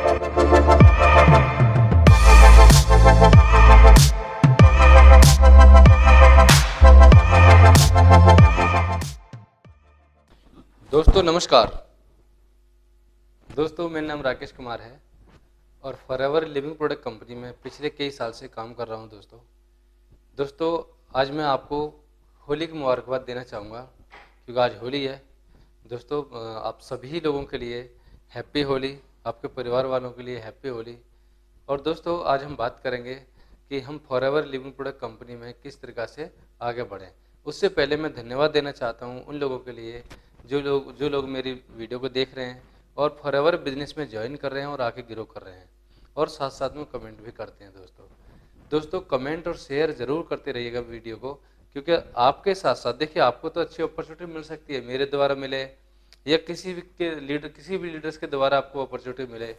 दोस्तों नमस्कार। दोस्तों मेरा नाम राकेश कुमार है और फॉरएवर लिविंग प्रोडक्ट कंपनी में पिछले कई साल से काम कर रहा हूं। दोस्तों आज मैं आपको होली की मुबारकबाद देना चाहूँगा क्योंकि आज होली है। दोस्तों आप सभी लोगों के लिए हैप्पी होली, आपके परिवार वालों के लिए हैप्पी होली। और दोस्तों आज हम बात करेंगे कि हम फॉरएवर लिविंग प्रोडक्ट कंपनी में किस तरीक़ा से आगे बढ़ें। उससे पहले मैं धन्यवाद देना चाहता हूं उन लोगों के लिए जो लोग मेरी वीडियो को देख रहे हैं और फॉरएवर बिजनेस में ज्वाइन कर रहे हैं और आगे ग्रो कर रहे हैं और साथ साथ में कमेंट भी करते हैं। दोस्तों कमेंट और शेयर ज़रूर करते रहिएगा वीडियो को, क्योंकि आपके साथ साथ देखिए आपको तो अच्छी अपॉर्चुनिटी मिल सकती है, मेरे द्वारा मिले या किसी भी लीडर्स के द्वारा आपको अपॉर्चुनिटी मिले,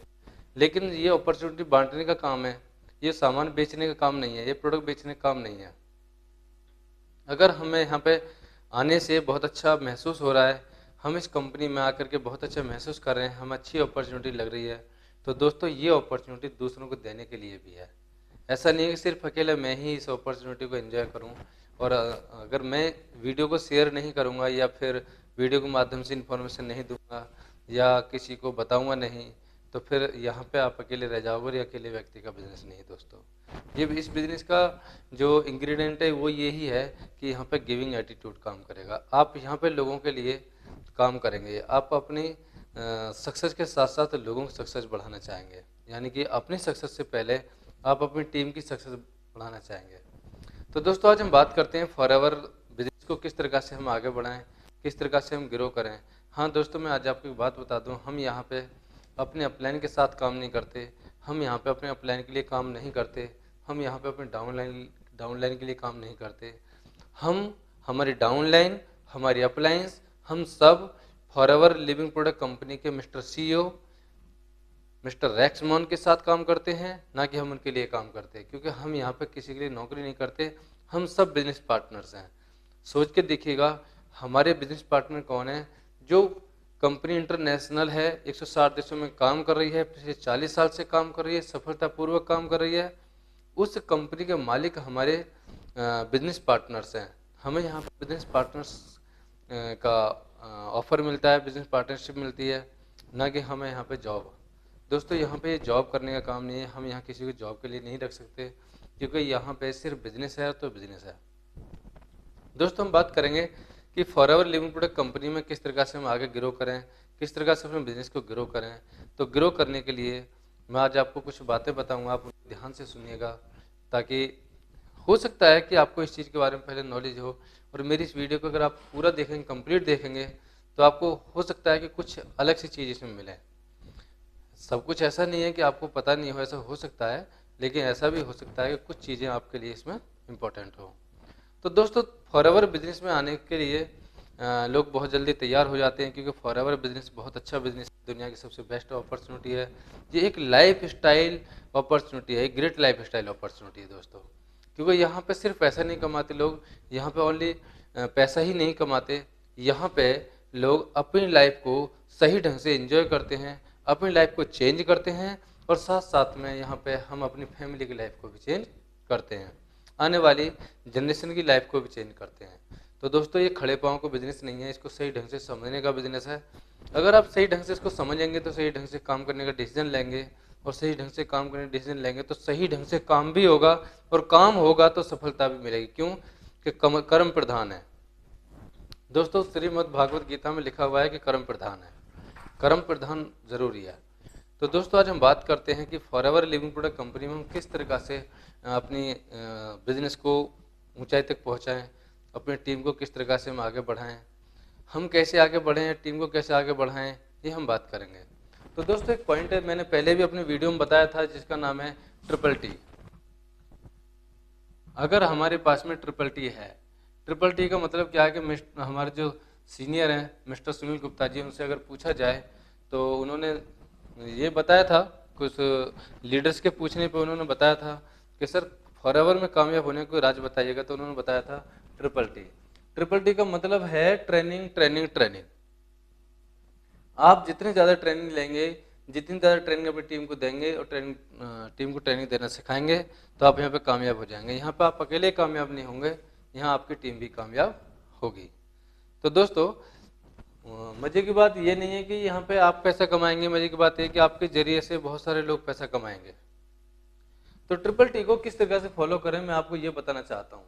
लेकिन ये अपॉर्चुनिटी बांटने का काम है, ये सामान बेचने का काम नहीं है, ये प्रोडक्ट बेचने का काम नहीं है। अगर हमें यहाँ पे आने से बहुत अच्छा महसूस हो रहा है, हम इस कंपनी में आकर के बहुत अच्छा महसूस कर रहे हैं, हमें अच्छी अपॉर्चुनिटी लग रही है, तो दोस्तों ये अपॉर्चुनिटी दूसरों को देने के लिए भी है। ऐसा नहीं है कि सिर्फ अकेले मैं ही इस अपॉर्चुनिटी को एंजॉय करूं, और अगर मैं वीडियो को शेयर नहीं करूंगा या फिर वीडियो के माध्यम से इन्फॉर्मेशन नहीं दूंगा या किसी को बताऊंगा नहीं, तो फिर यहाँ पे आप अकेले रह जाओगे और ये अकेले व्यक्ति का बिजनेस नहीं है। दोस्तों ये इस बिजनेस का जो इंग्रेडिएंट है वो यही है कि यहाँ पे गिविंग एटीट्यूड काम करेगा। आप यहाँ पे लोगों के लिए काम करेंगे, आप अपनी सक्सेस के साथ साथ लोगों की सक्सेस बढ़ाना चाहेंगे, यानी कि अपनी सक्सेस से पहले आप अपनी टीम की सक्सेस बढ़ाना चाहेंगे। तो दोस्तों आज हम बात करते हैं फॉरएवर बिजनेस को किस तरीक़ा से हम आगे बढ़ाएं, किस तरीक़ा से हम ग्रो करें। हाँ दोस्तों मैं आज आपको एक बात बता दूं, हम यहाँ पे अपने अपलाइन के साथ काम नहीं करते, हम यहाँ पे अपने अपलाइन के लिए काम नहीं करते, हम यहाँ पे अपने डाउनलाइन के लिए काम नहीं करते। हम हमारी डाउनलाइन, हमारी अपलाइंस, हम सब फॉरएवर लिविंग प्रोडक्ट कंपनी के मिस्टर CEO मिस्टर रैक्समॉन के साथ काम करते हैं, ना कि हम उनके लिए काम करते हैं, क्योंकि हम यहाँ पे किसी के लिए नौकरी नहीं करते, हम सब बिजनेस पार्टनर्स हैं। सोच के देखिएगा हमारे बिजनेस पार्टनर कौन है। जो कंपनी इंटरनेशनल है, 160 देशों में काम कर रही है, पिछले 40 साल से काम कर रही है, सफलतापूर्वक काम कर रही है, उस कंपनी के मालिक हमारे बिजनेस पार्टनर्स हैं। हमें यहाँ पर बिजनेस पार्टनर्स का ऑफर मिलता है, बिजनेस पार्टनरशिप मिलती है, ना कि हमें यहाँ पे जॉब। दोस्तों यहाँ पे जॉब करने का काम नहीं है, हम यहाँ किसी को जॉब के लिए नहीं रख सकते, क्योंकि यहाँ पे सिर्फ बिजनेस है तो बिजनेस है। दोस्तों हम बात करेंगे कि फॉरएवर लिविंग प्रोडक्ट कंपनी में किस तरीक़ा से हम आगे ग्रो करें, किस तरीक़ा से अपने बिजनेस को ग्रो करें। तो ग्रो करने के लिए मैं आज आपको कुछ बातें बताऊंगा, आप ध्यान से सुनिएगा, ताकि हो सकता है कि आपको इस चीज़ के बारे में पहले नॉलेज हो, और मेरी इस वीडियो को अगर आप पूरा देखेंगे, कंप्लीट देखेंगे, तो आपको हो सकता है कि कुछ अलग सी चीज़ इसमें मिले। सब कुछ ऐसा नहीं है कि आपको पता नहीं हो, ऐसा हो सकता है, लेकिन ऐसा भी हो सकता है कि कुछ चीज़ें आपके लिए इसमें इम्पोर्टेंट हो। तो दोस्तों फॉरएवर बिजनेस में आने के लिए लोग बहुत जल्दी तैयार हो जाते हैं, क्योंकि फॉरएवर बिजनेस बहुत अच्छा बिजनेस, दुनिया की सबसे बेस्ट अपॉर्चुनिटी है। ये एक लाइफ स्टाइल अपॉर्चुनिटी है, एक ग्रेट लाइफ स्टाइल अपॉर्चुनिटी है दोस्तों, क्योंकि यहाँ पे सिर्फ पैसा नहीं कमाते लोग, यहाँ पे ओनली पैसा ही नहीं कमाते, यहाँ पे लोग अपनी लाइफ को सही ढंग से एंजॉय करते हैं, अपनी लाइफ को चेंज करते हैं, और साथ साथ में यहाँ पे हम अपनी फैमिली की लाइफ को भी चेंज करते हैं, आने वाली जनरेशन की लाइफ को भी चेंज करते हैं। तो दोस्तों ये खड़े पाँव को बिजनेस नहीं है, इसको सही ढंग से समझने का बिजनेस है। अगर आप सही ढंग से इसको समझेंगे तो सही ढंग से काम करने का डिसीजन लेंगे, और सही ढंग से काम करने का डिसीजन लेंगे तो सही ढंग से काम भी होगा, और काम होगा तो सफलता भी मिलेगी। क्यों कि कर्म प्रधान है। दोस्तों श्रीमद् भागवत गीता में लिखा हुआ है कि कर्म प्रधान है, कर्म प्रधान जरूरी है। तो दोस्तों आज हम बात करते हैं कि फॉरएवर लिविंग प्रोडक्ट कंपनी में हम किस तरीक़ा से अपनी बिजनेस को ऊंचाई तक पहुंचाएं, अपनी टीम को किस तरीक़ा से हम आगे बढ़ाएं, हम कैसे आगे बढ़ें, टीम को कैसे आगे बढ़ाएं, ये हम बात करेंगे। तो दोस्तों एक पॉइंट है, मैंने पहले भी अपने वीडियो में बताया था, जिसका नाम है TTT। अगर हमारे पास में TTT है, TTT का मतलब क्या है कि हमारे जो सीनियर हैं मिस्टर सुनील गुप्ता जी, उनसे अगर पूछा जाए तो उन्होंने ये बताया था, कुछ लीडर्स के पूछने पे उन्होंने बताया था कि सर फॉरएवर में कामयाब होने को राज बताइएगा, तो उन्होंने बताया था TTT का मतलब है ट्रेनिंग ट्रेनिंग ट्रेनिंग। आप जितने ज़्यादा ट्रेनिंग लेंगे, जितनी ज़्यादा ट्रेनिंग अपनी टीम को देंगे और टीम को ट्रेनिंग देना सिखाएंगे तो आप यहाँ पे कामयाब हो जाएंगे। यहाँ पे आप अकेले कामयाब नहीं होंगे, यहाँ आपकी टीम भी कामयाब होगी। तो दोस्तों मज़े की बात ये नहीं है कि यहाँ पे आप पैसा कमाएंगे, मज़े की बात है कि आपके जरिए से बहुत सारे लोग पैसा कमाएंगे। तो ट्रिपल टी को किस तरह से फॉलो करें मैं आपको ये बताना चाहता हूँ।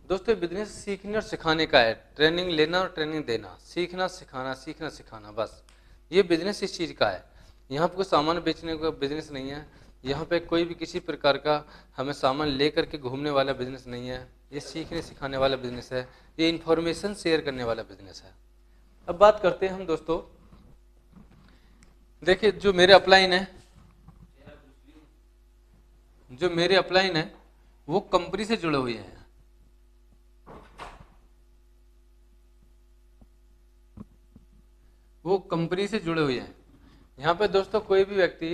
दोस्तों बिजनेस सीखने और सिखाने का है, ट्रेनिंग लेना और ट्रेनिंग देना, सीखना सिखाना, सीखना सिखाना, बस ये बिजनेस इस चीज़ का है। यहाँ पे कोई सामान बेचने का बिजनेस नहीं है, यहाँ पे कोई भी किसी प्रकार का हमें सामान ले करके घूमने वाला बिजनेस नहीं है, ये सीखने सिखाने वाला बिजनेस है, ये इन्फॉर्मेशन शेयर करने वाला बिजनेस है। अब बात करते हैं हम दोस्तों, देखिए जो मेरे अपलाइन है, जो मेरे अपलाइन है वो कंपनी से जुड़े हुए हैं। वो कंपनी से जुड़े हुए हैं। यहाँ पे दोस्तों कोई भी व्यक्ति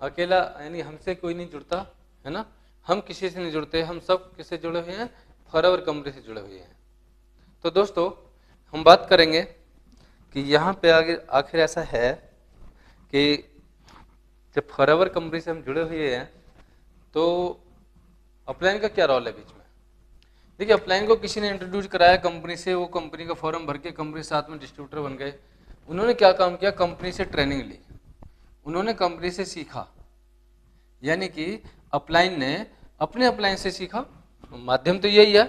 अकेला यानी हमसे कोई नहीं जुड़ता है ना, हम किसी से नहीं जुड़ते, हम सब किससे जुड़े हुए हैं, फॉरएवर कंपनी से जुड़े हुए हैं। तो दोस्तों हम बात करेंगे कि यहाँ पे आगे आखिर ऐसा है कि जब फॉरएवर कंपनी से हम जुड़े हुए हैं तो अपलाइन का क्या रोल है बीच में। देखिए अपलाइन को किसी ने इंट्रोड्यूस कराया कंपनी से, वो कंपनी का फॉर्म भर के कंपनी के साथ में डिस्ट्रीब्यूटर बन गए। उन्होंने क्या काम किया, कंपनी से ट्रेनिंग ली, उन्होंने कंपनी से सीखा, यानी कि अपलाइन ने अपने अपलाइन से सीखा। माध्यम तो यही है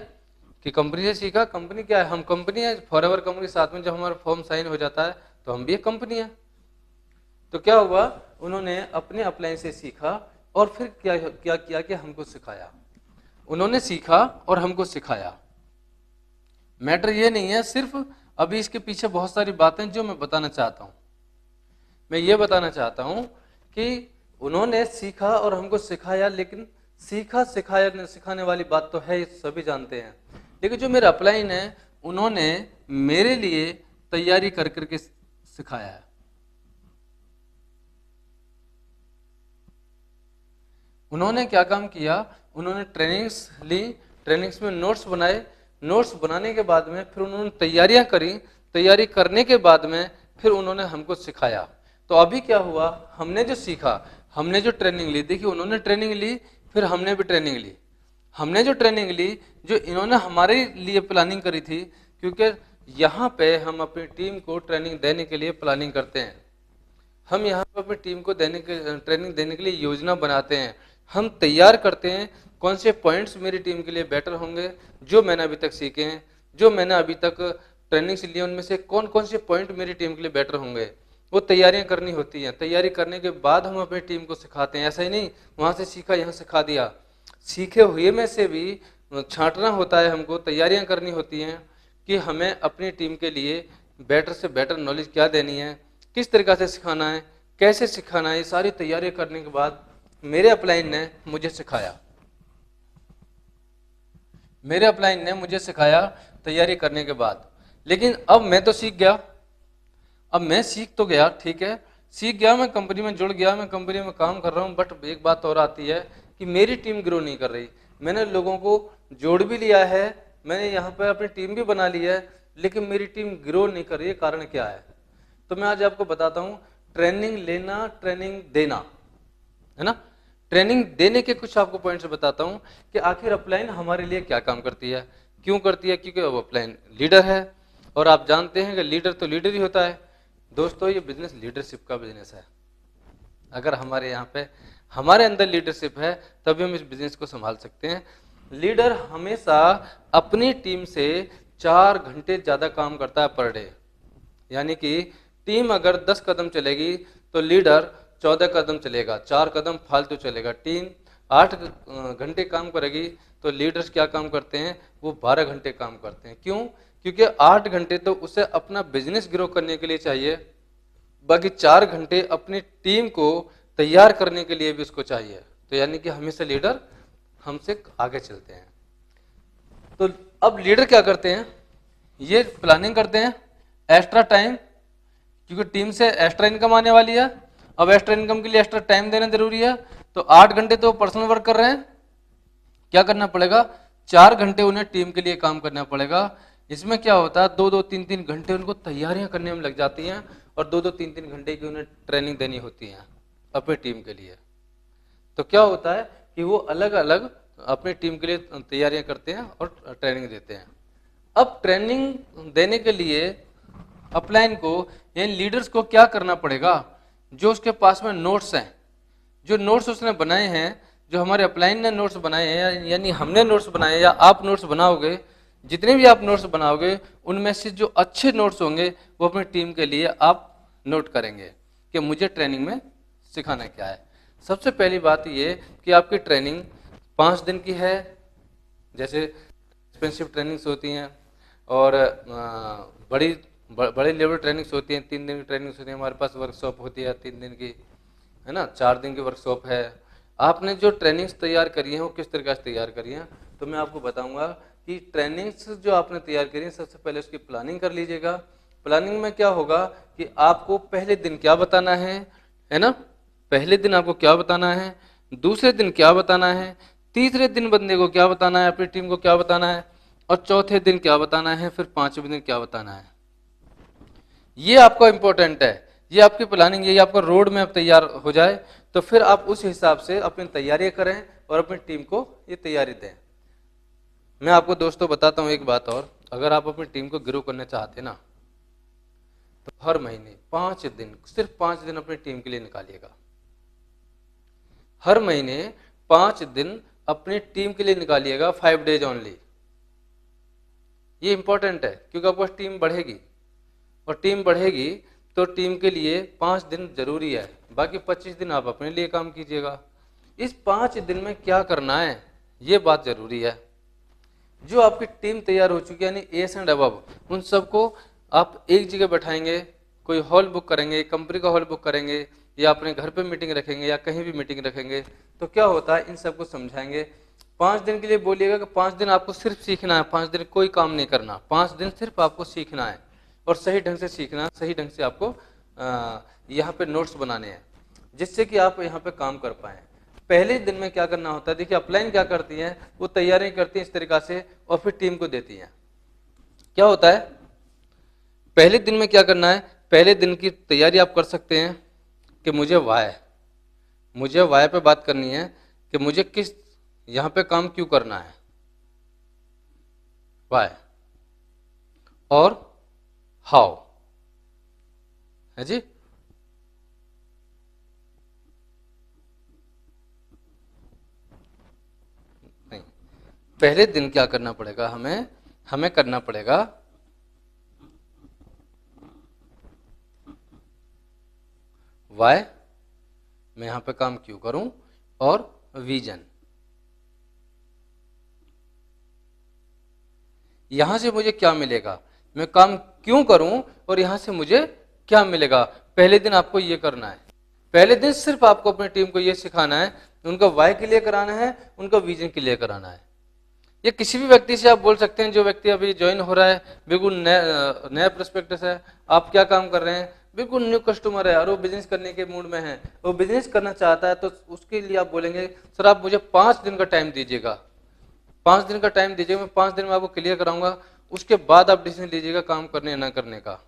कि कंपनी से सीखा। कंपनी क्या है, हम कंपनी है, फॉरएवर कंपनी के साथ में जब हमारा फॉर्म साइन हो जाता है तो हम भी एक कंपनी है। तो क्या हुआ, उन्होंने अपने अपलाइन से सीखा और फिर क्या किया कि हमको सिखाया। उन्होंने सीखा और हमको सिखाया। मैटर ये नहीं है सिर्फ, अभी इसके पीछे बहुत सारी बातें जो मैं बताना चाहता हूं। मैं ये बताना चाहता हूं कि उन्होंने सीखा और हमको सिखाया, लेकिन सीखा सिखाया सिखाने वाली बात तो है, सभी जानते हैं, लेकिन जो मेरा अपलाइन है उन्होंने मेरे लिए तैयारी कर करके सिखाया है। उन्होंने क्या काम किया, उन्होंने ट्रेनिंग्स ली, ट्रेनिंग्स में नोट्स बनाए, नोट्स बनाने के बाद में फिर उन्होंने तैयारियां करी, तैयारी करने के बाद में फिर उन्होंने हमको सिखाया। तो अभी क्या हुआ, हमने जो सीखा, हमने जो ट्रेनिंग ली, देखिए उन्होंने ट्रेनिंग ली फिर हमने भी ट्रेनिंग ली। हमने जो ट्रेनिंग ली, जो इन्होंने हमारे लिए प्लानिंग करी थी, क्योंकि यहाँ पे हम अपनी टीम को ट्रेनिंग देने के लिए प्लानिंग करते हैं, हम यहाँ पर अपनी टीम को ट्रेनिंग देने के लिए योजना बनाते हैं, हम तैयार करते हैं कौन से पॉइंट्स मेरी टीम के लिए बेटर होंगे, जो मैंने अभी तक सीखे हैं, जो मैंने अभी तक ट्रेनिंग से लिए, उनमें से कौन कौन से पॉइंट मेरी टीम के लिए बेटर होंगे, वो तैयारियां करनी होती हैं। तैयारी करने के बाद हम अपनी टीम को सिखाते हैं। ऐसा ही नहीं वहाँ से सीखा यहाँ सिखा दिया, सीखे हुए में से भी छांटना होता है, हमको तैयारियां करनी होती हैं कि हमें अपनी टीम के लिए बेटर से बेटर नॉलेज क्या देनी है, किस तरीक़ा से सिखाना है, कैसे सिखाना है। ये सारी तैयारी करने के बाद मेरे अपलाइन ने मुझे सिखाया, मेरे अपलाइन ने मुझे सिखाया तैयारी करने के बाद। लेकिन अब मैं तो सीख गया, अब मैं सीख तो गया, ठीक है, सीख गया, मैं कंपनी में जुड़ गया, मैं कंपनी में काम कर रहा हूँ, बट एक बात और आती है कि मेरी टीम ग्रो नहीं कर रही। मैंने लोगों को जोड़ भी लिया है, मैंने यहाँ पर अपनी टीम भी बना ली है, लेकिन मेरी टीम ग्रो नहीं कर रही है। कारण क्या है, तो मैं आज आपको बताता हूँ। ट्रेनिंग लेना, ट्रेनिंग देना, है ना, ट्रेनिंग देने के कुछ आपको पॉइंट्स बताता हूँ कि आखिर अपलाइन हमारे लिए क्या काम करती है, क्यों करती है, क्योंकि वो अपलाइन लीडर है, और आप जानते हैं कि लीडर तो लीडर ही होता है। दोस्तों ये बिजनेस लीडरशिप का बिजनेस है। अगर हमारे यहाँ पे हमारे अंदर लीडरशिप है तभी हम इस बिजनेस को संभाल सकते हैं। लीडर हमेशा अपनी टीम से 4 घंटे ज़्यादा काम करता है पर डे, यानी कि टीम अगर 10 कदम चलेगी तो लीडर 14 कदम चलेगा, 4 कदम फालतू चलेगा। टीम 8 घंटे काम करेगी तो लीडर्स क्या काम करते हैं, वो 12 घंटे काम करते हैं। क्यों, क्योंकि 8 घंटे तो उसे अपना बिजनेस ग्रो करने के लिए चाहिए, बाकी 4 घंटे अपनी टीम को तैयार करने के लिए भी उसको चाहिए। तो यानी कि हमेशा लीडर हमसे आगे चलते हैं। तो अब लीडर क्या करते हैं, ये प्लानिंग करते हैं एक्स्ट्रा टाइम, क्योंकि टीम से एक्स्ट्रा इनकम आने वाली है। अब एक्स्ट्रा इनकम के लिए एक्स्ट्रा टाइम देना जरूरी है, तो 8 घंटे तो पर्सनल वर्क कर रहे हैं, क्या करना पड़ेगा, 4 घंटे उन्हें टीम के लिए काम करना पड़ेगा। इसमें क्या होता है, 2-2, 3-3 घंटे उनको तैयारियां करने में लग जाती हैं, और 2-2, 3-3 घंटे की उन्हें ट्रेनिंग देनी होती है। अपनी टीम के लिए। तो क्या होता है कि वो अलग अलग अपनी टीम के लिए तैयारियां करते हैं और ट्रेनिंग देते हैं। अब ट्रेनिंग देने के लिए अपलाइन को यानी लीडर्स को क्या करना पड़ेगा, जो उसके पास में नोट्स हैं, जो नोट्स उसने बनाए हैं, जो हमारे अपलाइन ने नोट्स बनाए हैं यानी हमने नोट्स बनाए या आप नोट्स बनाओगे, जितने भी आप नोट्स बनाओगे उनमें से जो अच्छे नोट्स होंगे वो अपनी टीम के लिए आप नोट करेंगे कि मुझे ट्रेनिंग में सिखाना क्या है। सबसे पहली बात ये कि आपकी ट्रेनिंग 5 दिन की है, जैसे एक्सपेंसिव ट्रेनिंग्स होती हैं और बड़े लेवल ट्रेनिंग्स होती हैं, 3 दिन की ट्रेनिंग्स होती है, हमारे पास वर्कशॉप होती है 3 दिन की, है ना, 4 दिन की वर्कशॉप है। आपने जो ट्रेनिंग्स तैयार करी हैं वो किस तरीके से तैयार करी हैं, तो मैं आपको बताऊंगा कि ट्रेनिंग्स जो आपने तैयार करी है सबसे पहले उसकी प्लानिंग कर लीजिएगा। प्लानिंग में क्या होगा कि आपको पहले दिन क्या बताना है ना, पहले दिन आपको क्या बताना है, दूसरे दिन क्या बताना है, तीसरे दिन बंदे को क्या बताना है, अपनी टीम को क्या बताना है, और चौथे दिन क्या बताना है, फिर 5वें दिन क्या बताना है। ये आपका इंपॉर्टेंट है, ये आपकी प्लानिंग, ये आपका रोड मैप तैयार हो जाए तो फिर आप उस हिसाब से अपनी तैयारी करें और अपनी टीम को ये तैयारी दें। मैं आपको दोस्तों बताता हूँ एक बात और, अगर आप अपनी टीम को ग्रो करना चाहते ना तो हर महीने 5 दिन, सिर्फ 5 दिन अपनी टीम के लिए निकालिएगा। हर महीने 5 दिन अपनी टीम के लिए निकालिएगा, 5 डेज ओनली। ये इंपॉर्टेंट है क्योंकि आपकी टीम बढ़ेगी और टीम बढ़ेगी तो टीम के लिए 5 दिन जरूरी है, बाकी 25 दिन आप अपने लिए काम कीजिएगा। इस 5 दिन में क्या करना है ये बात जरूरी है। जो आपकी टीम तैयार हो चुकी है यानी एस एंड अबव, उन सबको आप एक जगह बैठाएंगे, कोई हॉल बुक करेंगे, कंपनी का हॉल बुक करेंगे या अपने घर पे मीटिंग रखेंगे या कहीं भी मीटिंग रखेंगे, तो क्या होता है इन सबको समझाएंगे। 5 दिन के लिए बोलिएगा कि 5 दिन आपको सिर्फ सीखना है, 5 दिन कोई काम नहीं करना, 5 दिन सिर्फ आपको सीखना है और सही ढंग से सीखना है, सही ढंग से आपको यहाँ पे नोट्स बनाने हैं जिससे कि आप यहाँ पे काम कर पाएँ। पहले दिन में क्या करना होता है, देखिए अपलाइन क्या करती हैं, वो तैयारी करती हैं इस तरीका से और फिर टीम को देती हैं। क्या होता है पहले दिन में क्या करना है, पहले दिन की तैयारी आप कर सकते हैं कि मुझे वाय पे बात करनी है कि मुझे किस यहाँ पे काम क्यों करना है, वाय और हाउ, है जी। नहीं, पहले दिन क्या करना पड़ेगा, हमें करना पड़ेगा वाय, मैं यहां पे काम क्यों करूं, और विजन। यहां से मुझे क्या मिलेगा, मैं काम क्यों करूं और यहां से मुझे क्या मिलेगा। पहले दिन आपको ये करना है, पहले दिन सिर्फ आपको अपनी टीम को ये सिखाना है, उनका वाई क्लियर कराना है, उनका विजन क्लियर कराना है। ये किसी भी व्यक्ति से आप बोल सकते हैं, जो व्यक्ति अभी ज्वाइन हो रहा है, बिल्कुल नया प्रोस्पेक्टस है, आप क्या काम कर रहे हैं, बिल्कुल न्यू कस्टमर है और वो बिजनेस करने के मूड में है, वो बिजनेस करना चाहता है, तो उसके लिए आप बोलेंगे सर आप मुझे 5 दिन का टाइम दीजिएगा, 5 दिन का टाइम दीजिएगा, मैं 5 दिन में आपको क्लियर कराऊंगा। उसके बाद आप डिसीजन लीजिएगा काम करने या ना करने का,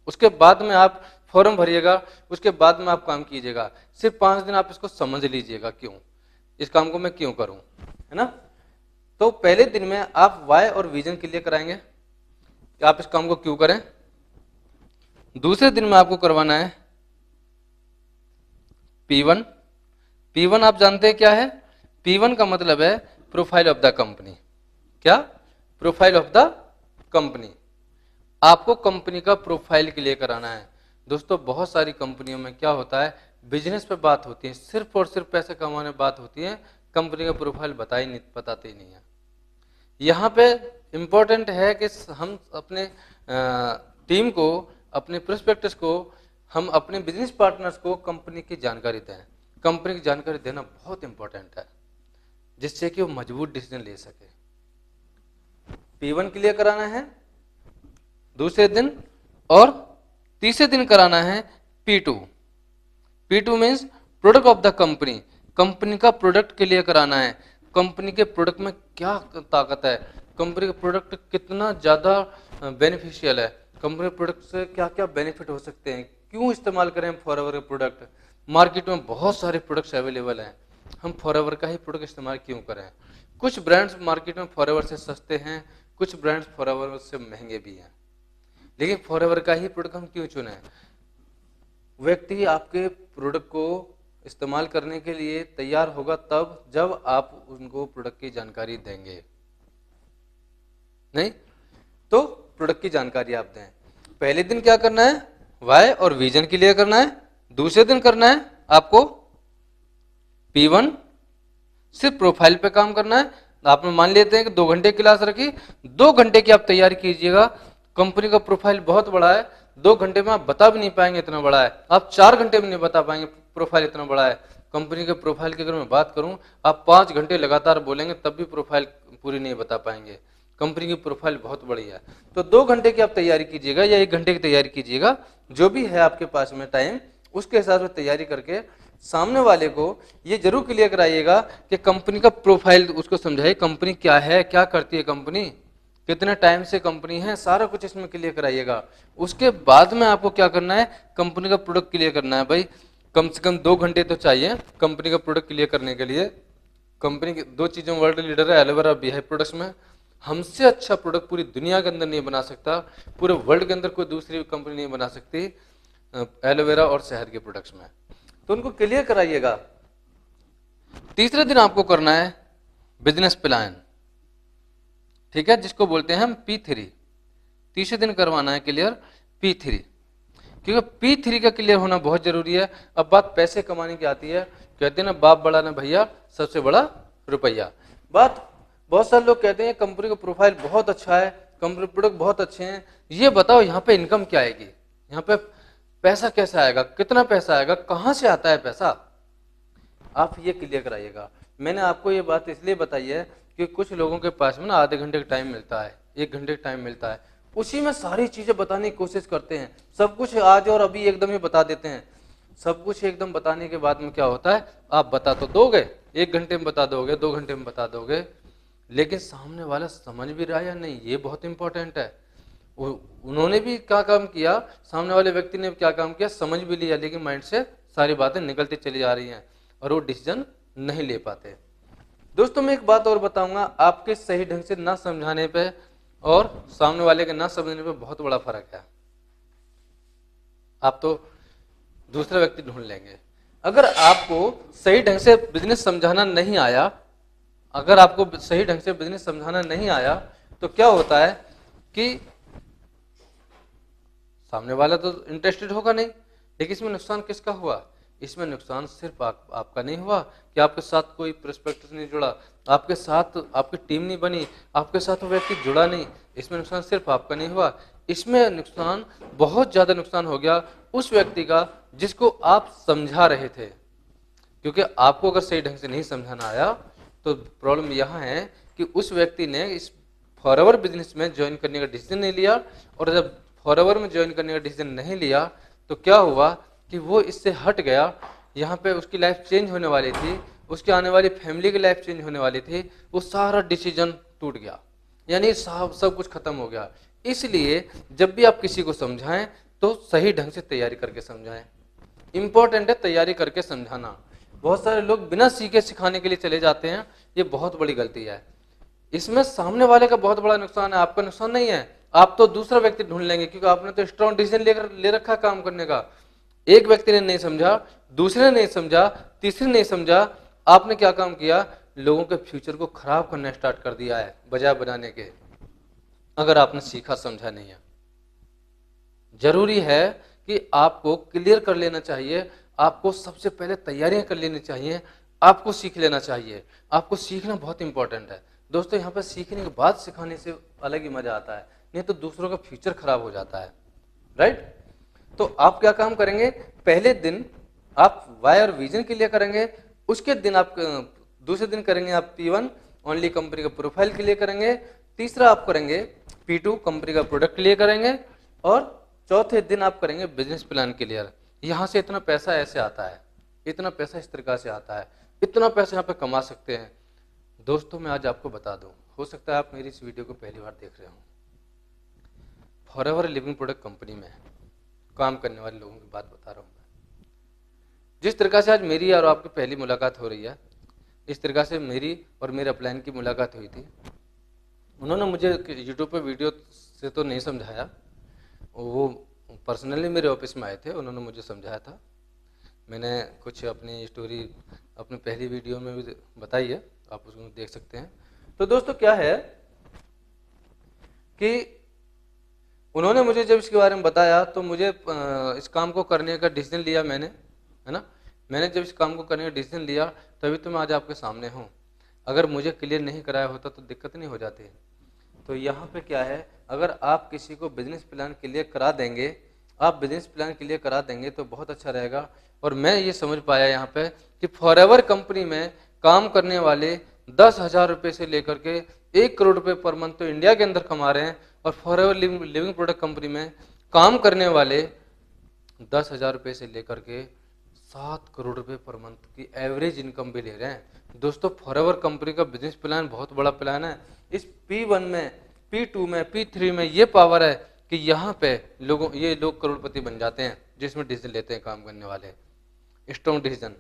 उसके बाद में आप फॉर्म भरिएगा, उसके बाद में आप काम कीजिएगा। सिर्फ 5 दिन आप इसको समझ लीजिएगा, क्यों इस काम को मैं क्यों करूं, है ना। तो पहले दिन में आप वाई और विजन क्लियर कराएंगे कि आप इस काम को क्यों करें। दूसरे दिन में आपको करवाना है P1। P1 आप जानते हैं क्या है, P1 का मतलब है प्रोफाइल ऑफ द कंपनी। क्या, प्रोफाइल ऑफ द कंपनी। आपको कंपनी का प्रोफाइल क्लियर कराना है। दोस्तों बहुत सारी कंपनियों में क्या होता है, बिजनेस पे बात होती है, सिर्फ और सिर्फ पैसे कमाने बात होती है, कंपनी का प्रोफाइल बताते ही नहीं है। यहाँ पे इम्पोर्टेंट है कि हम अपने टीम को, अपने प्रोस्पेक्टस को, हम अपने बिजनेस पार्टनर्स को कंपनी की जानकारी दें। कंपनी की जानकारी देना बहुत इंपॉर्टेंट है जिससे कि वो मजबूत डिसीजन ले सके। P1 क्लियर कराना है दूसरे दिन, और तीसरे दिन कराना है P2। P2 means product of the company, company का प्रोडक्ट क्लियर कराना है। कंपनी के प्रोडक्ट में क्या ताकत है, कंपनी का प्रोडक्ट कितना ज़्यादा बेनिफिशियल है, कंपनी प्रोडक्ट से क्या क्या बेनिफिट हो सकते हैं, क्यों इस्तेमाल करें फॉर अवर प्रोडक्ट, मार्केट में बहुत सारे प्रोडक्ट्स अवेलेबल हैं, हम फॉरएवर का ही प्रोडक्ट इस्तेमाल क्यों करें? कुछ ब्रांड्स मार्केट में फॉरएवर से सस्ते हैं, कुछ ब्रांड्स फॉरएवर से महंगे भी हैं, लेकिन फॉरएवर का ही प्रोडक्ट हम क्यों चुने? व्यक्ति आपके प्रोडक्ट को इस्तेमाल करने के लिए तैयार होगा तब जब आप उनको प्रोडक्ट की जानकारी देंगे, नहीं तो प्रोडक्ट की जानकारी आप दें। पहले दिन क्या करना है? वाई और विजन क्लियर करना है। दूसरे दिन करना है आपको P1, सिर्फ प्रोफाइल पे काम करना है। आपने मान लेते हैं कि 2 घंटे क्लास रखी, 2 घंटे की आप तैयारी कीजिएगा। कंपनी का प्रोफाइल बहुत बड़ा है, 2 घंटे में आप बता भी नहीं पाएंगे इतना बड़ा है, आप 4 घंटे में नहीं बता पाएंगे प्रोफाइल इतना बड़ा है। कंपनी के प्रोफाइल की अगर मैं बात करूं, आप 5 घंटे लगातार बोलेंगे तब भी प्रोफाइल पूरी नहीं बता पाएंगे। कंपनी की प्रोफाइल बहुत बड़ी है, तो 2 घंटे की आप तैयारी कीजिएगा या 1 घंटे की तैयारी कीजिएगा, जो भी है आपके पास में टाइम, उसके हिसाब से तैयारी करके सामने वाले को ये जरूर क्लियर कराइएगा कि कंपनी का प्रोफाइल उसको समझाइए, कंपनी क्या है, क्या करती है कंपनी, कितने टाइम से कंपनी है, सारा कुछ इसमें क्लियर कराइएगा। उसके बाद में आपको क्या करना है? कंपनी का प्रोडक्ट क्लियर करना है। भाई कम से कम 2 घंटे तो चाहिए कंपनी का प्रोडक्ट क्लियर करने के लिए। कंपनी की 2 चीजों में वर्ल्ड लीडर है, एलोवेरा बिहाइव प्रोडक्ट्स में। हमसे अच्छा प्रोडक्ट पूरी दुनिया के अंदर नहीं बना सकता, पूरे वर्ल्ड के अंदर कोई दूसरी कंपनी नहीं बना सकती एलोवेरा और शहद के प्रोडक्ट्स में, तो उनको क्लियर कराइएगा। तीसरे दिन आपको करना है बिजनेस प्लान, ठीक है, जिसको बोलते हैं हम P3। तीसरे दिन करवाना है क्लियर P3, क्योंकि P3 का क्लियर होना बहुत जरूरी है। अब बात पैसे कमाने की आती है, कहते हैं ना बाप बड़ा ना भैया, सबसे बड़ा रुपया। बात बहुत सारे लोग कहते हैं कंपनी का प्रोफाइल बहुत अच्छा है, कंपनी प्रोडक्ट बहुत अच्छे हैं, ये बताओ यहाँ पे इनकम क्या आएगी, यहाँ पे पैसा कैसे आएगा, कितना पैसा आएगा, कहाँ से आता है पैसा, आप ये क्लियर कराइएगा। मैंने आपको ये बात इसलिए बताई है कि कुछ लोगों के पास में ना आधे घंटे का टाइम मिलता है, 1 घंटे का टाइम मिलता है, उसी में सारी चीजें बताने की कोशिश करते हैं, सब कुछ आज और अभी एकदम ही बता देते हैं। सब कुछ एकदम बताने के बाद में क्या होता है, आप बता तो दोगे, 1 घंटे में बता दोगे, 2 घंटे में बता दोगे, लेकिन सामने वाला समझ भी रहा है या नहीं, ये बहुत इंपॉर्टेंट है। उन्होंने भी क्या काम किया, सामने वाले व्यक्ति ने क्या काम किया, समझ भी लिया, लेकिन माइंड से सारी बातें निकलती चली जा रही हैं और वो डिसीजन नहीं ले पाते। दोस्तों मैं एक बात और बताऊंगा, आपके सही ढंग से ना समझाने पे और सामने वाले के ना समझने पे बहुत बड़ा फर्क है। आप तो दूसरा व्यक्ति ढूंढ लेंगे। अगर आपको सही ढंग से बिजनेस समझाना नहीं आया, अगर आपको सही ढंग से बिजनेस समझाना नहीं आया, तो क्या होता है कि सामने वाला तो इंटरेस्टेड होगा नहीं, लेकिन इसमें नुकसान किसका हुआ? इसमें नुकसान सिर्फ आपका नहीं हुआ कि आपके साथ कोई प्रोस्पेक्टस नहीं जुड़ा, आपके साथ आपकी टीम नहीं बनी, आपके साथ वो व्यक्ति जुड़ा नहीं, इसमें नुकसान सिर्फ आपका नहीं हुआ, इसमें नुकसान बहुत ज्यादा नुकसान हो गया उस व्यक्ति का जिसको आप समझा रहे थे। क्योंकि आपको अगर सही ढंग से नहीं समझाना आया तो प्रॉब्लम यहाँ है कि उस व्यक्ति ने इस फॉरएवर बिजनेस में ज्वाइन करने का डिसीजन नहीं लिया, और जब फॉरएवर में ज्वाइन करने का डिसीजन नहीं लिया तो क्या हुआ कि वो इससे हट गया। यहाँ पे उसकी लाइफ चेंज होने वाली थी, उसकी आने वाली फैमिली की लाइफ चेंज होने वाली थी, वो सारा डिसीजन टूट गया, यानी सब कुछ खत्म हो गया। इसलिए जब भी आप किसी को समझाएं तो सही ढंग से तैयारी करके समझाएं। इंपॉर्टेंट है तैयारी करके समझाना। बहुत सारे लोग बिना सीखे सिखाने के लिए चले जाते हैं, ये बहुत बड़ी गलती है। इसमें सामने वाले का बहुत बड़ा नुकसान है, आपका नुकसान नहीं है। आप तो दूसरा व्यक्ति ढूंढ लेंगे, क्योंकि आपने तो स्ट्रॉन्ग डिसीजन ले रखा काम करने का। एक व्यक्ति ने नहीं समझा, दूसरे ने नहीं समझा, तीसरे ने नहीं समझा, आपने क्या काम किया, लोगों के फ्यूचर को खराब करना स्टार्ट कर दिया है बजाय बनाने के। अगर आपने सीखा समझा नहीं है, जरूरी है कि आपको क्लियर कर लेना चाहिए, आपको सबसे पहले तैयारियां कर लेनी चाहिए, आपको सीख लेना चाहिए। आपको सीखना बहुत इंपॉर्टेंट है दोस्तों। यहाँ पर सीखने के बाद सिखाने से अलग ही मजा आता है, नहीं तो दूसरों का फ्यूचर खराब हो जाता है, राइट। तो आप क्या काम करेंगे, पहले दिन आप वाई और विजन क्लियर करेंगे, उसके दिन आप दूसरे दिन करेंगे आप P1 ओनली कंपनी का प्रोफाइल क्लियर करेंगे, तीसरा आप करेंगे P2 कंपनी का प्रोडक्ट क्लियर करेंगे, और चौथे दिन आप करेंगे बिजनेस प्लान क्लियर। यहाँ से इतना पैसा ऐसे आता है, इतना पैसा इस तरीका से आता है, इतना पैसा यहाँ पे कमा सकते हैं। दोस्तों मैं आज आपको बता दूं, हो सकता है आप मेरी इस वीडियो को पहली बार देख रहे हो। फॉरएवर लिविंग प्रोडक्ट कंपनी में काम करने वाले लोगों की बात बता रहा हूँ मैं। जिस तरीक़ा से आज मेरी और आपकी पहली मुलाकात हो रही है, इस तरीक़ा से मेरी और मेरे अपलाइन की मुलाकात हुई थी। उन्होंने मुझे यूट्यूब पे वीडियो से तो नहीं समझाया, वो पर्सनली मेरे ऑफिस में आए थे, उन्होंने मुझे समझाया था। मैंने कुछ अपनी स्टोरी अपनी पहली वीडियो में भी बताई है, आप उसको देख सकते हैं। तो दोस्तों क्या है कि उन्होंने मुझे जब इसके बारे में बताया तो मुझे इस काम को करने का डिसीजन लिया मैंने, है ना। मैंने जब इस काम को करने का डिसीजन लिया तभी तो मैं आज आपके सामने हूँ। अगर मुझे क्लियर नहीं कराया होता तो दिक्कत नहीं हो जाती। तो यहाँ पे क्या है, अगर आप किसी को बिजनेस प्लान क्लियर करा देंगे, आप बिजनेस प्लान क्लियर करा देंगे तो बहुत अच्छा रहेगा। और मैं ये समझ पाया यहाँ पे कि फॉरएवर कंपनी में काम करने वाले 10,000 रुपये से लेकर के 1 करोड़ रुपये पर मंथ तो इंडिया के अंदर कमा रहे हैं, और फॉरएवर लिविंग प्रोडक्ट कंपनी में काम करने वाले 10,000 रुपये से लेकर के 7 करोड़ रुपए पर मंथ की एवरेज इनकम भी ले रहे हैं। दोस्तों फॉरएवर कंपनी का बिजनेस प्लान बहुत बड़ा प्लान है। इस P1 में, P2 में, P3 में ये पावर है कि यहाँ पे ये लोग करोड़पति बन जाते हैं, जिसमें डिसीजन लेते हैं काम करने वाले, स्ट्रॉन्ग डिसीजन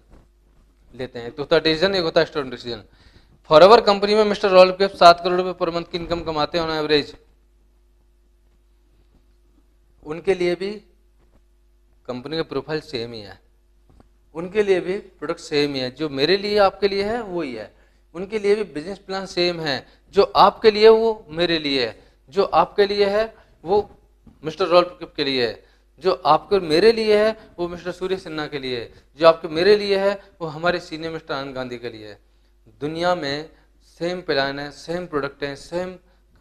लेते हैं। एक होता है डिसीजन, एक होता है स्ट्रॉन्ग डिसीजन। फॉरएवर कंपनी में मिस्टर रॉल के 7 करोड़ रुपए पर मंथ की इनकम कमाते हैं ऑन एवरेज। उनके लिए भी कंपनी का प्रोफाइल सेम ही है, उनके लिए भी प्रोडक्ट सेम ही है, जो मेरे लिए आपके लिए है वही है। उनके लिए भी बिजनेस प्लान सेम है, जो आपके लिए वो मेरे लिए है, जो आपके लिए है वो मिस्टर रॉल के लिए है, जो आपके मेरे लिए है वो मिस्टर सूर्य सिन्हा के लिए है, जो आपके मेरे लिए है वो हमारे सीनियर मिस्टर आनंद गांधी के लिए है। दुनिया में सेम प्लान है, सेम प्रोडक्ट है, सेम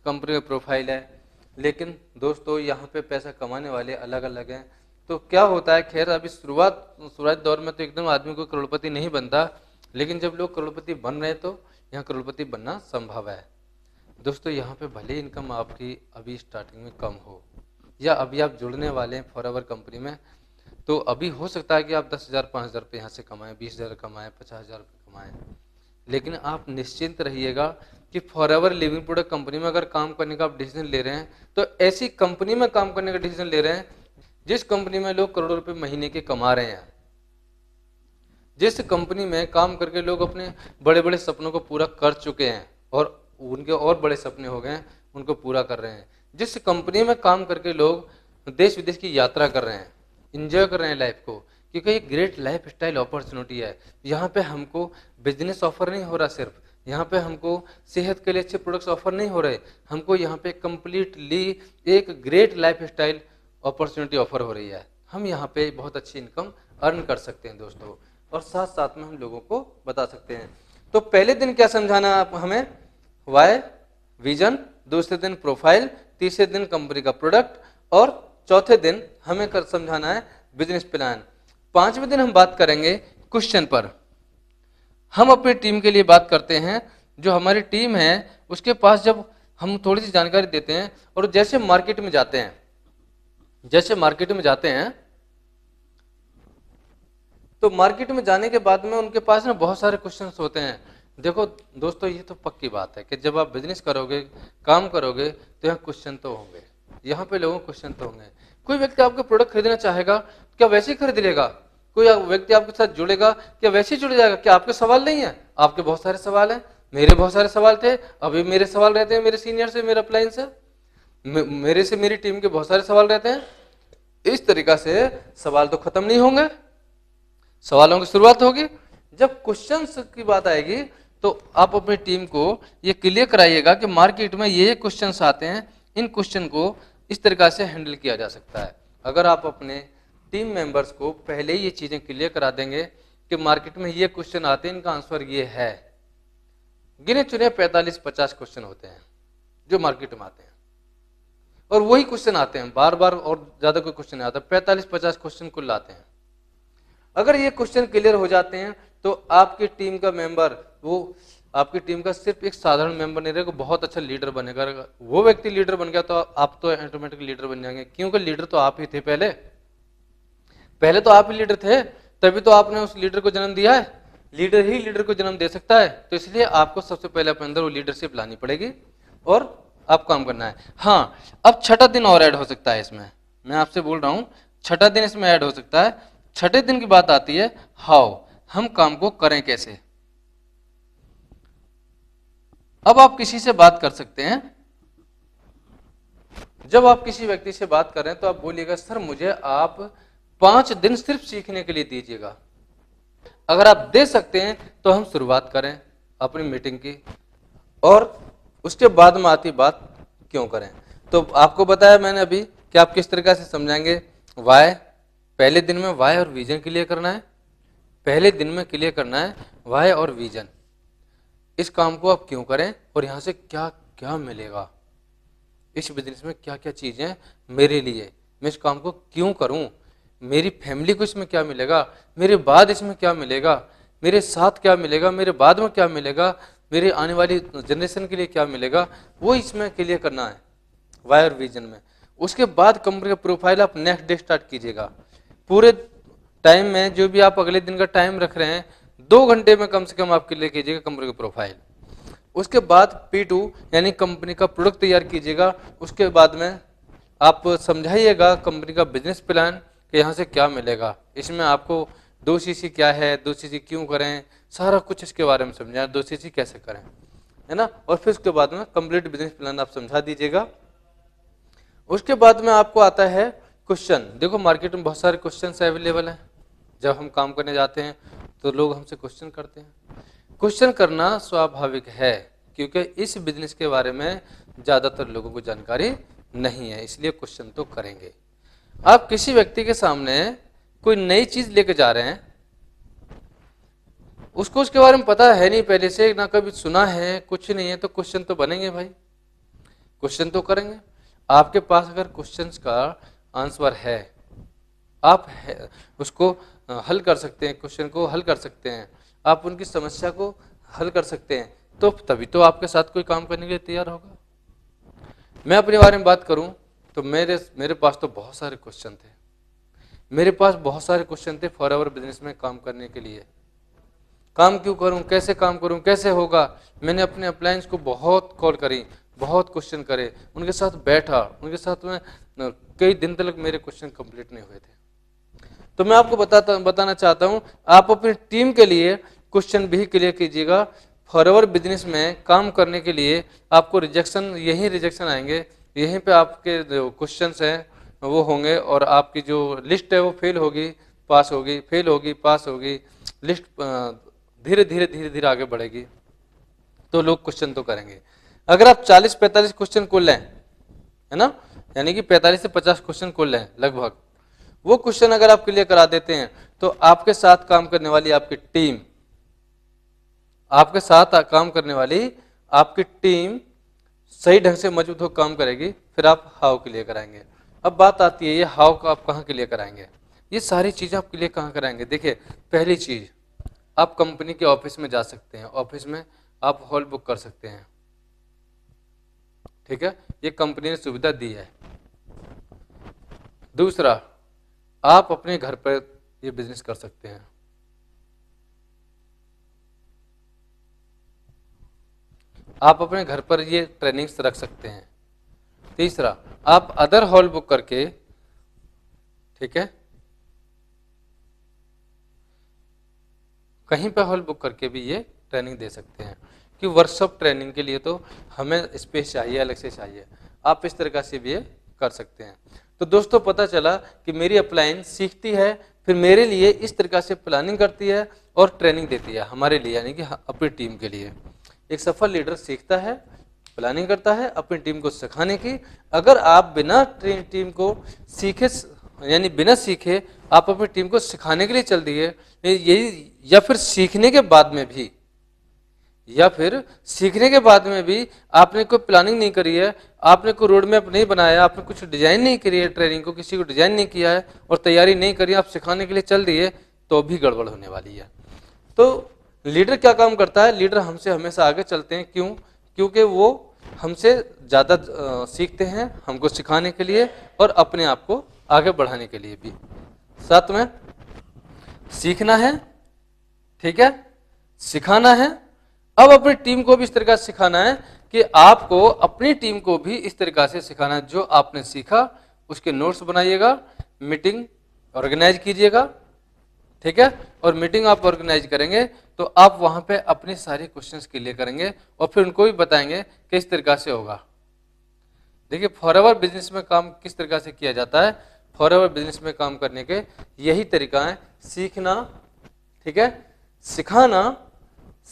कंपनी का प्रोफाइल है, लेकिन दोस्तों यहाँ पे पैसा कमाने वाले अलग अलग हैं। तो क्या होता है, खैर अभी शुरुआत दौर में तो एकदम आदमी को करोड़पति नहीं बनता, लेकिन जब लोग करोड़पति बन रहे हैं तो यहाँ करोड़पति बनना संभव है। दोस्तों यहाँ पे भले इनकम आपकी अभी स्टार्टिंग में कम हो, या अभी आप जुड़ने वाले हैं फॉरएवर कंपनी में, तो अभी हो सकता है कि आप 10,000 5,000 रुपये यहाँ से कमाएं, 20,000 कमाएं, 50,000 रुपये कमाएं, लेकिन आप निश्चिंत रहिएगा कि फॉरएवर लिविंग प्रोडक्ट कंपनी में अगर काम करने का आप डिसीजन ले रहे हैं तो ऐसी कंपनी में काम करने का डिसीजन ले रहे हैं जिस कंपनी में लोग करोड़ों रुपए महीने के कमा रहे हैं, जिस कंपनी में काम करके लोग अपने बड़े बड़े सपनों को पूरा कर चुके हैं और उनके और बड़े सपने हो गए हैं, उनको पूरा कर रहे हैं, जिस कंपनी में काम करके लोग देश विदेश की यात्रा कर रहे हैं, इंजॉय कर रहे हैं लाइफ को, क्योंकि ये ग्रेट लाइफ स्टाइल अपॉर्चुनिटी है। यहाँ पे हमको बिजनेस ऑफर नहीं हो रहा, सिर्फ यहाँ पे हमको सेहत के लिए अच्छे प्रोडक्ट्स ऑफर नहीं हो रहे, हमको यहाँ पे कंप्लीटली एक great life style opportunity offer हो रही है। हम यहाँ पे बहुत अच्छी इनकम अर्न कर सकते हैं दोस्तों, और साथ साथ में हम लोगों को बता सकते हैं। तो पहले दिन क्या समझाना आप हमें, वाई, विजन, दूसरे दिन प्रोफाइल, तीसरे दिन कंपनी का प्रोडक्ट, और चौथे दिन हमें समझाना है बिजनेस प्लान। पांचवें दिन हम बात करेंगे क्वेश्चन पर। हम अपनी टीम के लिए बात करते हैं, जो हमारी टीम है उसके पास जब हम थोड़ी सी जानकारी देते हैं और जैसे मार्केट में जाते हैं, तो मार्केट में जाने के बाद में उनके पास ना बहुत सारे क्वेश्चंस होते हैं। देखो दोस्तों ये तो पक्की बात है कि जब आप बिजनेस करोगे, काम करोगे, तो यहाँ क्वेश्चन तो होंगे, यहाँ पे लोगों को क्वेश्चन तो होंगे। कोई व्यक्ति आपके प्रोडक्ट खरीदना चाहेगा, क्या वैसे ही खरीद लेगा? कोई व्यक्ति आपके साथ जुड़ेगा, क्या वैसे ही जुड़ जाएगा? क्या आपके सवाल नहीं है? आपके बहुत सारे सवाल हैं, मेरे बहुत सारे सवाल थे, अभी मेरे सवाल रहते हैं, मेरे सीनियर से, मेरे अपलाइन से, मेरे से मेरी टीम के बहुत सारे सवाल रहते हैं। इस तरीका से सवाल तो खत्म नहीं होंगे, सवालों की शुरुआत होगी। जब क्वेश्चंस की बात आएगी तो आप अपनी टीम को ये क्लियर कराइएगा कि मार्केट में ये क्वेश्चंस आते हैं, इन क्वेश्चन को इस तरीका से हैंडल किया जा सकता है। अगर आप अपने टीम मेंबर्स को पहले ही ये चीजें क्लियर करा देंगे कि मार्केट में ये क्वेश्चन आते हैं, इनका आंसर ये है, गिने चुने 45-50 क्वेश्चन होते हैं जो मार्केट में आते हैं, और वही क्वेश्चन आते हैं बार बार, और ज्यादा कोई क्वेश्चन नहीं आता, 45-50 क्वेश्चन कुल आते हैं। अगर ये क्वेश्चन क्लियर हो जाते हैं तो आपकी टीम का मेंबर, वो आपकी टीम का सिर्फ एक साधारण मेंबर नहीं रहेगा, बहुत अच्छा लीडर बनेगा। वो व्यक्ति लीडर बन गया तो आप तो ऑटोमेटिक लीडर बन जाएंगे, क्योंकि लीडर तो आप ही थे। पहले तो आप ही लीडर थे, तभी तो आपने उस लीडर को जन्म दिया है। लीडर ही लीडर को जन्म दे सकता है, तो इसलिए आपको सबसे पहले अपने अंदर वो लीडरशिप लानी पड़ेगी और आप काम करना है। हाँ, अब छठा दिन और ऐड हो सकता है इसमें, मैं आपसे बोल रहा हूँ, छठा दिन इसमें ऐड हो सकता है। छठे दिन की बात आती है हाउ, हम काम को करें कैसे। अब आप किसी से बात कर सकते हैं, जब आप किसी व्यक्ति से बात कर रहे हैं तो आप बोलिएगा सर मुझे आप 5 दिन सिर्फ सीखने के लिए दीजिएगा। अगर आप दे सकते हैं तो हम शुरुआत करें अपनी मीटिंग की, और उसके बाद में आती बात क्यों करें। तो आपको बताया मैंने अभी कि आप किस तरीके से समझाएंगे। वाय, पहले दिन में वाय और विजन क्लियर करना है, पहले दिन में क्लियर करना है वाय और विजन, इस काम को आप क्यों करें और यहाँ से क्या क्या मिलेगा, इस बिजनेस में क्या क्या चीजें मेरे लिए, मैं इस काम को क्यों करूं, मेरी फैमिली को इसमें क्या मिलेगा, मेरे बाद इसमें क्या मिलेगा, मेरे साथ क्या मिलेगा, मेरे बाद में क्या मिलेगा, मेरे आने वाली जनरेशन के लिए क्या मिलेगा, वो इसमें क्लियर करना है वायर विजन में। उसके बाद कंपनी का प्रोफाइल आप नेक्स्ट डे स्टार्ट कीजिएगा। पूरे टाइम में जो भी आप अगले दिन का टाइम रख रहे हैं 2 घंटे में कम से कम आप क्लियर कीजिएगा कंपनी का प्रोफाइल। उसके बाद P2 यानी कंपनी का प्रोडक्ट तैयार कीजिएगा। उसके बाद में आप समझाइएगा कंपनी का बिजनेस प्लान कि यहाँ से क्या मिलेगा, इसमें आपको 2cc क्या है, 2cc क्यों करें, सारा कुछ इसके बारे में समझाएं, 2cc कैसे करें, है ना। और फिर उसके बाद में कंप्लीट बिजनेस प्लान आप समझा दीजिएगा। उसके बाद में आपको आता है क्वेश्चन। देखो मार्केट में बहुत सारे क्वेश्चन अवेलेबल हैं, जब हम काम करने जाते हैं तो लोग हमसे क्वेश्चन करते हैं। क्वेश्चन करना स्वाभाविक है क्योंकि इस बिजनेस के बारे में ज़्यादातर लोगों को जानकारी नहीं है, इसलिए क्वेश्चन तो करेंगे। आप किसी व्यक्ति के सामने कोई नई चीज़ लेके जा रहे हैं, उसको उसके बारे में पता है नहीं, पहले से ना कभी सुना है, कुछ नहीं है, तो क्वेश्चन तो बनेंगे भाई, क्वेश्चन तो करेंगे। आपके पास अगर क्वेश्चंस का आंसर है, आप उसको हल कर सकते हैं, क्वेश्चन को हल कर सकते हैं, आप उनकी समस्या को हल कर सकते हैं, तो तभी तो आपके साथ कोई काम करने के लिए तैयार होगा। मैं अपने बारे में बात करूं तो मेरे पास तो बहुत सारे क्वेश्चन थे, मेरे पास बहुत सारे क्वेश्चन थे फॉरएवर बिजनेस में काम करने के लिए। काम क्यों करूं, कैसे काम करूं, कैसे होगा। मैंने अपने अप्लायंस को बहुत कॉल करी, बहुत क्वेश्चन करे, उनके साथ बैठा, उनके साथ में कई दिन तक मेरे क्वेश्चन कंप्लीट नहीं हुए थे। तो मैं आपको बताना चाहता हूं, आप अपनी टीम के लिए क्वेश्चन भी क्लियर कीजिएगा। फॉरएवर बिजनेस में काम करने के लिए आपको रिजेक्शन, यही रिजेक्शन आएंगे, यहीं पे आपके जो क्वेश्चंस हैं वो होंगे, और आपकी जो लिस्ट है वो फेल होगी, पास होगी, फेल होगी, पास होगी, लिस्ट धीरे धीरे धीरे धीरे आगे बढ़ेगी। तो लोग क्वेश्चन तो करेंगे। अगर आप 40-45 क्वेश्चन को लें, है ना, यानी कि 45 से 50 क्वेश्चन को लें लगभग, वो क्वेश्चन अगर आप क्लियर करा देते हैं तो आपके साथ काम करने वाली आपकी टीम, आपके साथ काम करने वाली आपकी टीम सही ढंग से मजबूत होकर काम करेगी। फिर आप हाउ क्लियर कराएंगे। अब बात आती है ये हाउ का आप कहाँ क्लियर कराएंगे, ये सारी चीजें आप क्लियर कहाँ कराएंगे। देखिए पहली चीज, आप कंपनी के ऑफिस में जा सकते हैं, ऑफिस में आप हॉल बुक कर सकते हैं, ठीक है, ये कंपनी ने सुविधा दी है। दूसरा, आप अपने घर पर ये बिजनेस कर सकते हैं। आप अपने घर पर ये ट्रेनिंग्स रख सकते हैं। तीसरा, आप अदर हॉल बुक करके, ठीक है, कहीं पर हॉल बुक करके भी ये ट्रेनिंग दे सकते हैं, कि वर्कशॉप ट्रेनिंग के लिए तो हमें स्पेस चाहिए, अलग से चाहिए, आप इस तरीका से भी ये कर सकते हैं। तो दोस्तों पता चला कि मेरी अपलाइन सीखती है, फिर मेरे लिए इस तरीका से प्लानिंग करती है और ट्रेनिंग देती है हमारे लिए, यानी कि अपनी टीम के लिए। एक सफल लीडर सीखता है, प्लानिंग करता है अपनी टीम को सिखाने की। अगर आप बिना टीम को सीखे, यानी बिना सीखे आप अपनी टीम को सिखाने के लिए चल दिए, यही, या फिर सीखने के बाद में भी, या फिर सीखने के बाद में भी आपने कोई प्लानिंग नहीं करी है, आपने कोई रोड मैप नहीं बनाया, आपने कुछ डिजाइन नहीं करी है, ट्रेनिंग को किसी को डिजाइन नहीं किया है और तैयारी नहीं करी, आप सिखाने के लिए चल दिए, तो भी गड़बड़ होने वाली है। तो लीडर क्या काम करता है, लीडर हमसे हमेशा आगे चलते हैं। क्यों? क्योंकि वो हमसे ज़्यादा सीखते हैं, हमको सिखाने के लिए और अपने आप को आगे बढ़ाने के लिए भी। साथ में सीखना है, ठीक है, सिखाना है। अब अपनी टीम को भी इस तरीका से सिखाना है कि आपको अपनी टीम को भी इस तरीका से सिखाना है, जो आपने सीखा उसके नोट्स बनाइएगा, मीटिंग ऑर्गेनाइज कीजिएगा, ठीक है। और मीटिंग आप ऑर्गेनाइज करेंगे तो आप वहां पे अपने सारे क्वेश्चंस क्लियर करेंगे और फिर उनको भी बताएंगे किस तरीका से होगा। देखिए फॉरएवर बिजनेस में काम किस तरीका से किया जाता है। फॉरएवर बिजनेस में काम करने के यही तरीका है, सीखना, ठीक है, सिखाना,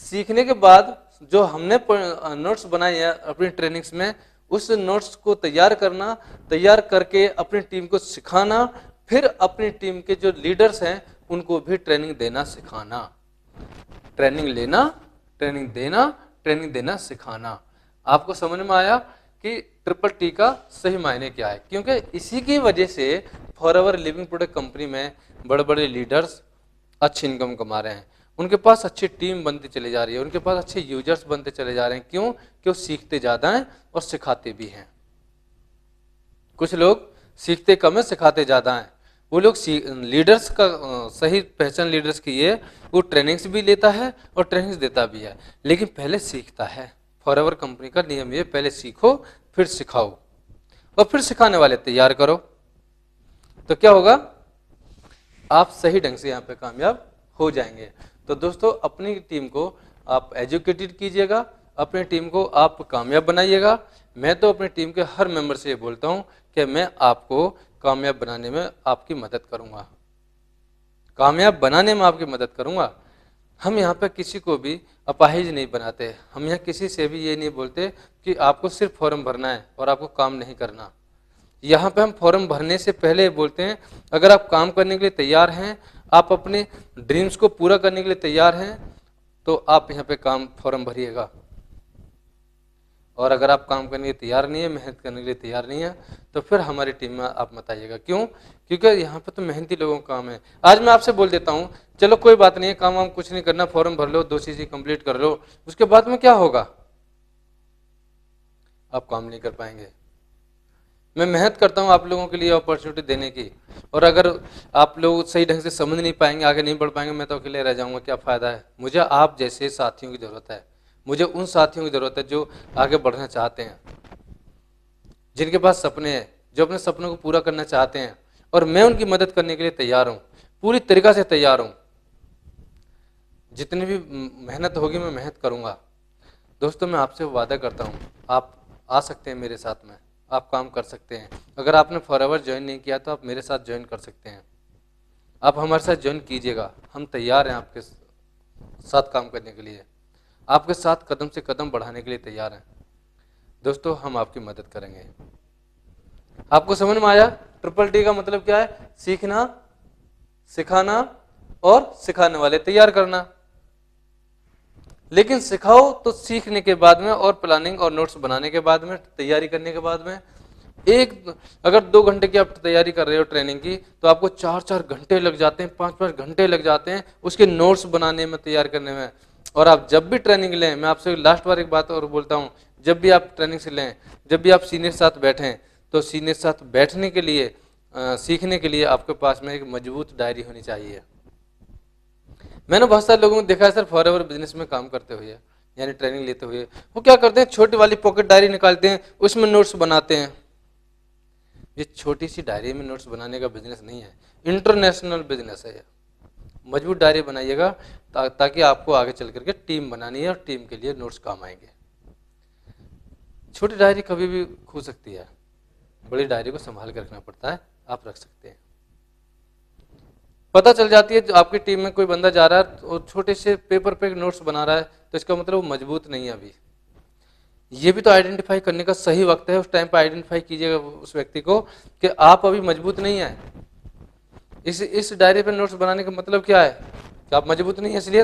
सीखने के बाद जो हमने नोट्स बनाए हैं अपनी ट्रेनिंग्स में, उस नोट्स को तैयार करना, तैयार करके अपनी टीम को सिखाना, फिर अपनी टीम के जो लीडर्स हैं उनको भी ट्रेनिंग देना सिखाना। ट्रेनिंग लेना, ट्रेनिंग देना, ट्रेनिंग देना सिखाना। आपको समझ में आया कि ट्रिपल टी का सही मायने क्या है, क्योंकि इसी की वजह से फॉरएवर लिविंग प्रोडक्ट कंपनी में बड़े बड़े लीडर्स अच्छी इनकम कमा रहे हैं, उनके पास अच्छी टीम बनती चली जा रही है, उनके पास अच्छे यूजर्स बनते चले जा रहे हैं। क्यों? कि वो सीखते ज़्यादा हैं और सिखाते भी हैं। कुछ लोग सीखते कम है, सिखाते ज़्यादा हैं। वो लोग लीडर्स का सही पहचान लीडर्स की है, वो ट्रेनिंग्स भी लेता है और ट्रेनिंग्स देता भी है, लेकिन पहले सीखता है। फॉरएवर कंपनी का नियम ये, पहले सीखो फिर सिखाओ और फिर सिखाने वाले तैयार करो, तो क्या होगा, आप सही ढंग से यहाँ पे कामयाब हो जाएंगे। तो दोस्तों अपनी टीम को आप एजुकेटेड कीजिएगा, अपनी टीम को आप कामयाब बनाइएगा। मैं तो अपनी टीम के हर मेंबर से ये बोलता हूँ कि मैं आपको कामयाब बनाने में आपकी मदद करूँगा, कामयाब बनाने में आपकी मदद करूँगा। हम यहाँ पे किसी को भी अपाहिज नहीं बनाते, हम यहाँ किसी से भी ये नहीं बोलते कि आपको सिर्फ फॉर्म भरना है और आपको काम नहीं करना। यहाँ पे हम फॉर्म भरने से पहले बोलते हैं अगर आप काम करने के लिए तैयार हैं, आप अपने ड्रीम्स को पूरा करने के लिए तैयार हैं, तो आप यहाँ पे काम फॉर्म भरिएगा। और अगर आप काम करने के लिए तैयार नहीं है, मेहनत करने के लिए तैयार नहीं है, तो फिर हमारी टीम में आप मत आइएगा। क्यों? क्योंकि यहाँ पे तो मेहनती लोगों का काम है। आज मैं आपसे बोल देता हूँ चलो कोई बात नहीं है, काम वाम कुछ नहीं करना, फॉर्म भर लो, 2 चीजें कंप्लीट कर लो, उसके बाद में क्या होगा, आप काम नहीं कर पाएंगे। मैं मेहनत करता हूँ आप लोगों के लिए अपॉर्चुनिटी देने की, और अगर आप लोग सही ढंग से समझ नहीं पाएंगे, आगे नहीं बढ़ पाएंगे, मैं तो अकेले रह जाऊंगा, क्या फायदा है। मुझे आप जैसे साथियों की जरूरत है, मुझे उन साथियों की जरूरत है जो आगे बढ़ना चाहते हैं, जिनके पास सपने हैं, जो अपने सपनों को पूरा करना चाहते हैं, और मैं उनकी मदद करने के लिए तैयार हूँ, पूरी तरीका से तैयार हूँ। जितनी भी मेहनत होगी मैं मेहनत करूँगा। दोस्तों मैं आपसे वादा करता हूँ, आप आ सकते हैं मेरे साथ में, आप काम कर सकते हैं। अगर आपने फॉरएवर ज्वाइन नहीं किया तो आप मेरे साथ ज्वाइन कर सकते हैं, आप हमारे साथ ज्वाइन कीजिएगा। हम तैयार हैं आपके साथ काम करने के लिए, आपके साथ कदम से कदम बढ़ाने के लिए तैयार हैं। दोस्तों हम आपकी मदद करेंगे। आपको समझ में आया ट्रिपल टी का मतलब क्या है? सीखना, सिखाना और सिखाने वाले तैयार करना। लेकिन सिखाओ तो सीखने के बाद में, और प्लानिंग और नोट्स बनाने के बाद में, तैयारी करने के बाद में। अगर 2 घंटे की आप तैयारी कर रहे हो ट्रेनिंग की, तो आपको 4-4 घंटे लग जाते हैं, 5-5 घंटे लग जाते हैं उसके नोट्स बनाने में, तैयार करने में। और आप जब भी ट्रेनिंग लें, मैं आपसे लास्ट बार एक बात और बोलता हूँ, जब भी आप ट्रेनिंग से लें, जब भी आप सीनियर साथ बैठें, तो सीनियर साथ बैठने के लिए, सीखने के लिए आपके पास में एक मजबूत डायरी होनी चाहिए। मैंने बहुत सारे लोगों को देखा है सर फॉरएवर बिजनेस में काम करते हुए, यानी ट्रेनिंग लेते हुए, वो क्या करते हैं, छोटी वाली पॉकेट डायरी निकालते हैं, उसमें नोट्स बनाते हैं। ये छोटी सी डायरी में नोट्स बनाने का बिजनेस नहीं है, इंटरनेशनल बिजनेस है। मजबूत डायरी बनाइएगा ताकि आपको आगे चल करके टीम बनानी है और टीम के लिए नोट्स काम आएंगे। छोटी डायरी कभी भी खो सकती है, बड़ी डायरी को संभाल कर रखना पड़ता है, आप रख सकते हैं। पता चल जाती है आपकी टीम में कोई बंदा जा रहा है और छोटे से पेपर पे नोट्स बना रहा है, तो इसका मतलब वो मजबूत नहीं है अभी। ये भी तो आइडेंटिफाई करने का सही वक्त है, उस टाइम पे आइडेंटिफाई कीजिएगा उस व्यक्ति को कि आप अभी मजबूत नहीं है। इस डायरी पे नोट्स बनाने का मतलब क्या है कि आप मजबूत नहीं है, इसलिए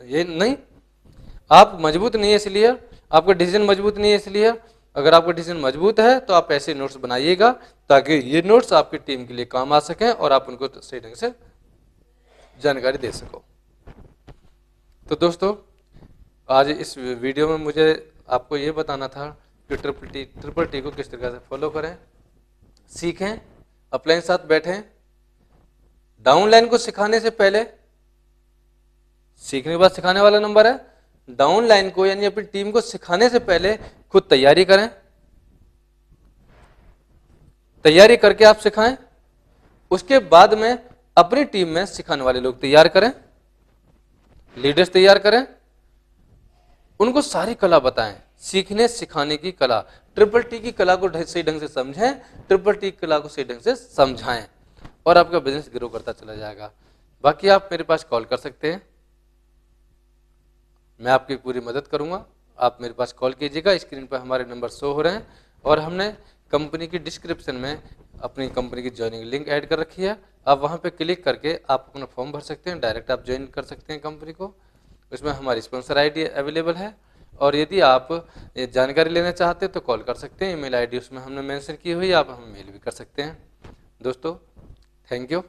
ये नहीं, आप मजबूत नहीं है इसलिए, आपका डिसीजन मजबूत नहीं है इसलिए। अगर आपका डिसीजन मजबूत है तो आप ऐसे नोट्स बनाइएगा ताकि ये नोट्स आपकी टीम के लिए काम आ सकें और आप उनको सही ढंग से जानकारी दे सको। तो दोस्तों आज इस वीडियो में मुझे आपको ये बताना था कि ट्रिपल टी को किस तरह से फॉलो करें, सीखें, अपलाइन साथ बैठें। डाउनलाइन को सिखाने से पहले, सीखने के बाद सिखाने वाला नंबर है, डाउनलाइन को यानी अपनी टीम को सिखाने से पहले खुद तैयारी करें, तैयारी करके आप सिखाएं। उसके बाद में अपनी टीम में सिखाने वाले लोग तैयार करें, लीडर्स तैयार करें, उनको सारी कला बताएं, सीखने सिखाने की कला, ट्रिपल टी की कला को सही ढंग से समझें, ट्रिपल टी की कला को सही ढंग से समझाएं और आपका बिजनेस ग्रो करता चला जाएगा। बाकी आप मेरे पास कॉल कर सकते हैं, मैं आपकी पूरी मदद करूंगा। आप मेरे पास कॉल कीजिएगा, स्क्रीन पर हमारे नंबर शो हो रहे हैं और हमने कंपनी की डिस्क्रिप्शन में अपनी कंपनी की ज्वाइनिंग लिंक ऐड कर रखी है। आप वहां पे क्लिक करके आप अपना फॉर्म भर सकते हैं, डायरेक्ट आप ज्वाइन कर सकते हैं कंपनी को। उसमें हमारी स्पॉन्सर आईडी अवेलेबल है और यदि आप ये जानकारी लेना चाहते हैं तो कॉल कर सकते हैं, ईमेल आईडी उसमें हमने मेंशन की हुई है, आप हमें मेल भी कर सकते हैं। दोस्तों थैंक यू।